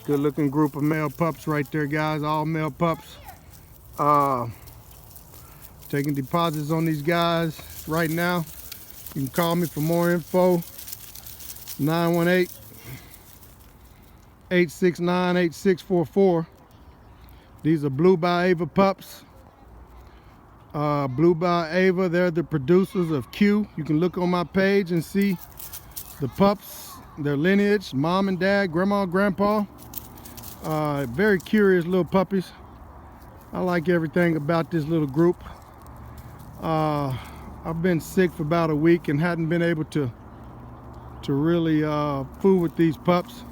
Good looking group of male pups right there, guys. All male pups. Taking deposits on these guys right now. You can call me for more info. 918-869-8644. These are Blue by Ava pups. Blue by Ava, they're the producers of Q. You can look on my page and see the pups, their lineage, mom and dad, grandma, grandpa. Very curious little puppies. I like everything about this little group. I've been sick for about a week and hadn't been able to really fool with these pups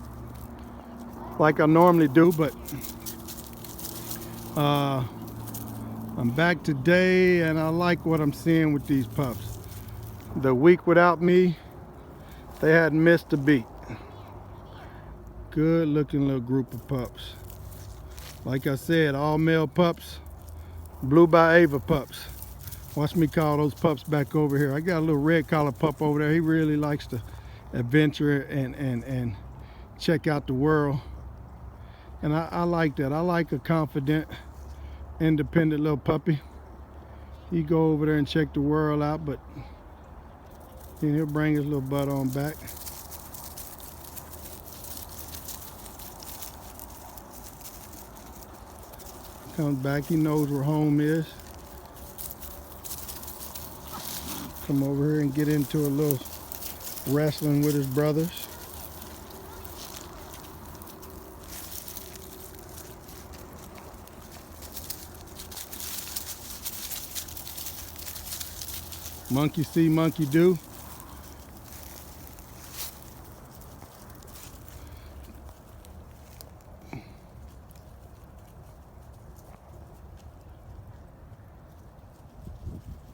like I normally do, but I'm back today and I like what I'm seeing with these pups. The week without me, they hadn't missed a beat. Good looking little group of pups. Like I said, all male pups, Blue by Ava pups. Watch me call those pups back over here. I got a little red collar pup over there. He really likes to adventure and check out the world. And I like that. I like a confident, independent little puppy. He go over there and check the world out, but then he'll bring his little butt on back. Comes back, he knows where home is. Come over here and get into a little wrestling with his brothers. Monkey see, monkey do.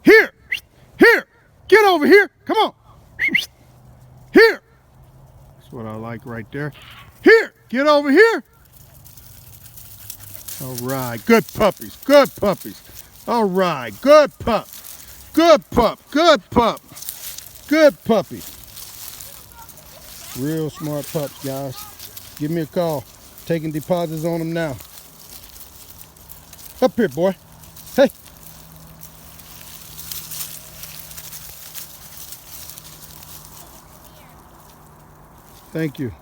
Here! Here! Get over here! Come on! Here! That's what I like right there. Here! Get over here! All right, good puppies, good puppies. All right, good pup. Good pup, good pup, good puppy. Real smart pups, guys. Give me a call. Taking deposits on them now. Up here, boy. Hey. Thank you.